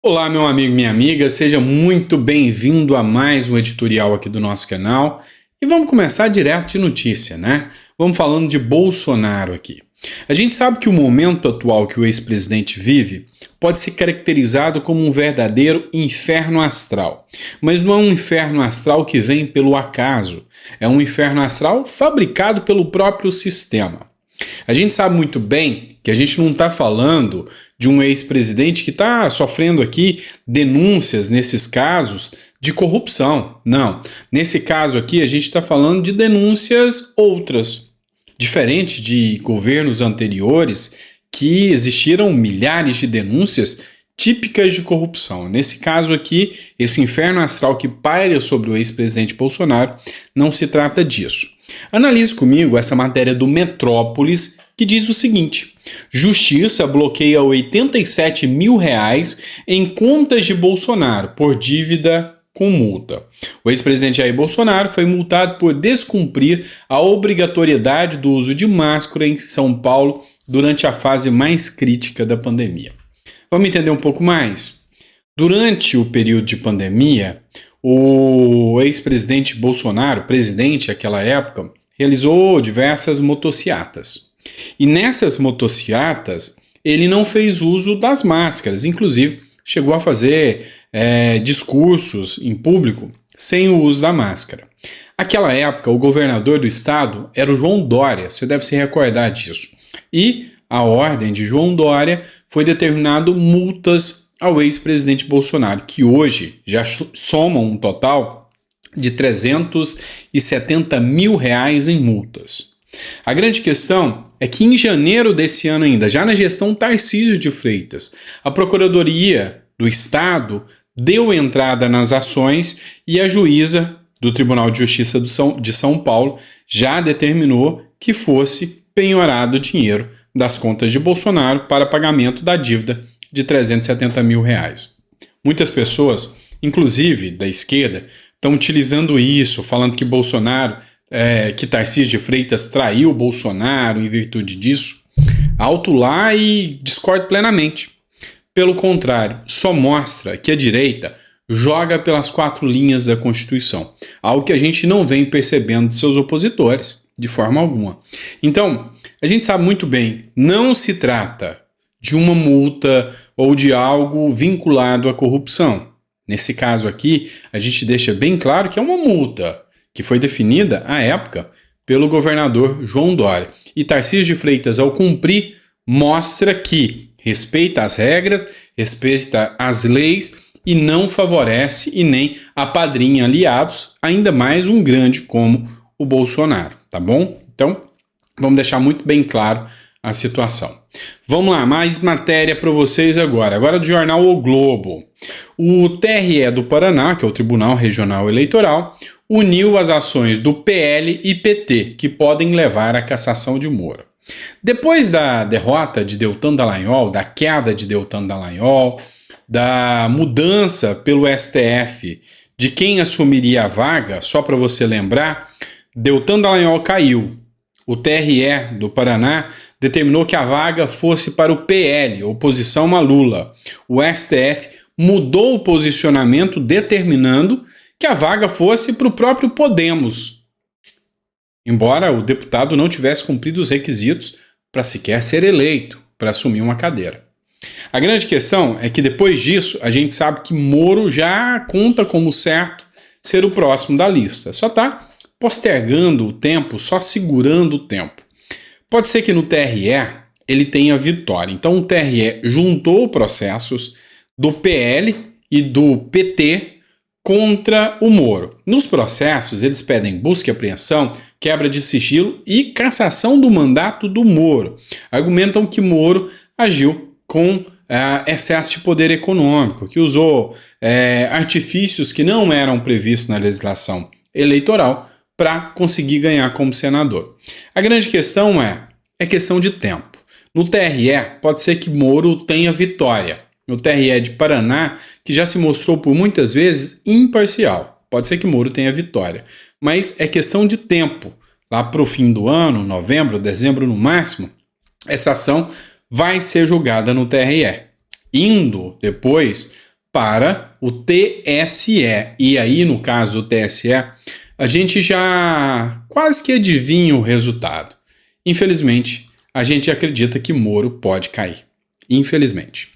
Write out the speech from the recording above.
Olá, meu amigo, minha amiga, seja muito bem-vindo a mais um editorial aqui do nosso canal. E vamos começar direto de notícia, né? Vamos falando de Bolsonaro aqui. A gente sabe que o momento atual que o ex-presidente vive pode ser caracterizado como um verdadeiro inferno astral. Mas não é um inferno astral que vem pelo acaso, é um inferno astral fabricado pelo próprio sistema. A gente sabe muito bem que a gente não está falando de um ex-presidente que está sofrendo aqui denúncias nesses casos de corrupção. Não. Nesse caso aqui, a gente está falando de denúncias outras. Diferente de governos anteriores, que existiram milhares de denúncias típicas de corrupção. Nesse caso aqui, esse inferno astral que paira sobre o ex-presidente Bolsonaro, não se trata disso. Analise comigo essa matéria do Metrópolis, que diz o seguinte: Justiça bloqueia R$ 87 mil em contas de Bolsonaro por dívida com multa. O ex-presidente Jair Bolsonaro foi multado por descumprir a obrigatoriedade do uso de máscara em São Paulo durante a fase mais crítica da pandemia. Vamos entender um pouco mais? Durante o período de pandemia, o ex-presidente Bolsonaro, presidente naquela época, realizou diversas motociatas. E nessas motociatas, ele não fez uso das máscaras, inclusive chegou a fazer discursos em público sem o uso da máscara. Naquela época, o governador do estado era o João Dória, você deve se recordar disso. E a ordem de João Dória foi determinado multas ao ex-presidente Bolsonaro, que hoje já somam um total de R$ 370 mil em multas. A grande questão é que em janeiro desse ano ainda, já na gestão Tarcísio de Freitas, a Procuradoria do Estado deu entrada nas ações e a juíza do Tribunal de Justiça de São Paulo já determinou que fosse penhorado o dinheiro das contas de Bolsonaro para pagamento da dívida de R$ 370 mil. Muitas pessoas, inclusive da esquerda, estão utilizando isso, falando que que Tarcísio de Freitas traiu Bolsonaro em virtude disso. Alto lá e discordo plenamente. Pelo contrário, só mostra que a direita joga pelas quatro linhas da Constituição, algo que a gente não vem percebendo de seus opositores, de forma alguma. Então, a gente sabe muito bem, não se trata de uma multa ou de algo vinculado à corrupção. Nesse caso aqui, a gente deixa bem claro que é uma multa que foi definida à época pelo governador João Dória. E Tarcísio de Freitas, ao cumprir, mostra que respeita as regras, respeita as leis e não favorece e nem apadrinha aliados, ainda mais um grande como o Bolsonaro, tá bom? Então, vamos deixar muito bem claro a situação. Vamos lá, mais matéria para vocês agora do jornal O Globo. O TRE do Paraná, que é o Tribunal Regional Eleitoral, uniu as ações do PL e PT, que podem levar à cassação de Moro. Depois da derrota de Deltan Dallagnol, da queda de Deltan Dallagnol, da mudança pelo STF de quem assumiria a vaga, só para você lembrar, Deltan Dallagnol caiu. O TRE do Paraná determinou que a vaga fosse para o PL, oposição a Lula. O STF mudou o posicionamento, determinando que a vaga fosse para o próprio Podemos, embora o deputado não tivesse cumprido os requisitos para sequer ser eleito, para assumir uma cadeira. A grande questão é que depois disso, a gente sabe que Moro já conta como certo ser o próximo da lista. Só está postergando o tempo, só segurando o tempo. Pode ser que no TRE ele tenha vitória. Então o TRE juntou processos do PL e do PT contra o Moro. Nos processos eles pedem busca e apreensão, quebra de sigilo e cassação do mandato do Moro. Argumentam que Moro agiu com excesso de poder econômico, que usou artifícios que não eram previstos na legislação eleitoral para conseguir ganhar como senador. A grande questão é questão de tempo. No TRE, pode ser que Moro tenha vitória. No TRE de Paraná, que já se mostrou por muitas vezes imparcial. Pode ser que Moro tenha vitória. Mas é questão de tempo. Lá para o fim do ano, novembro, dezembro no máximo, essa ação vai ser julgada no TRE. Indo depois para o TSE. E aí, no caso do TSE, a gente já quase que adivinha o resultado. Infelizmente, a gente acredita que Moro pode cair. Infelizmente.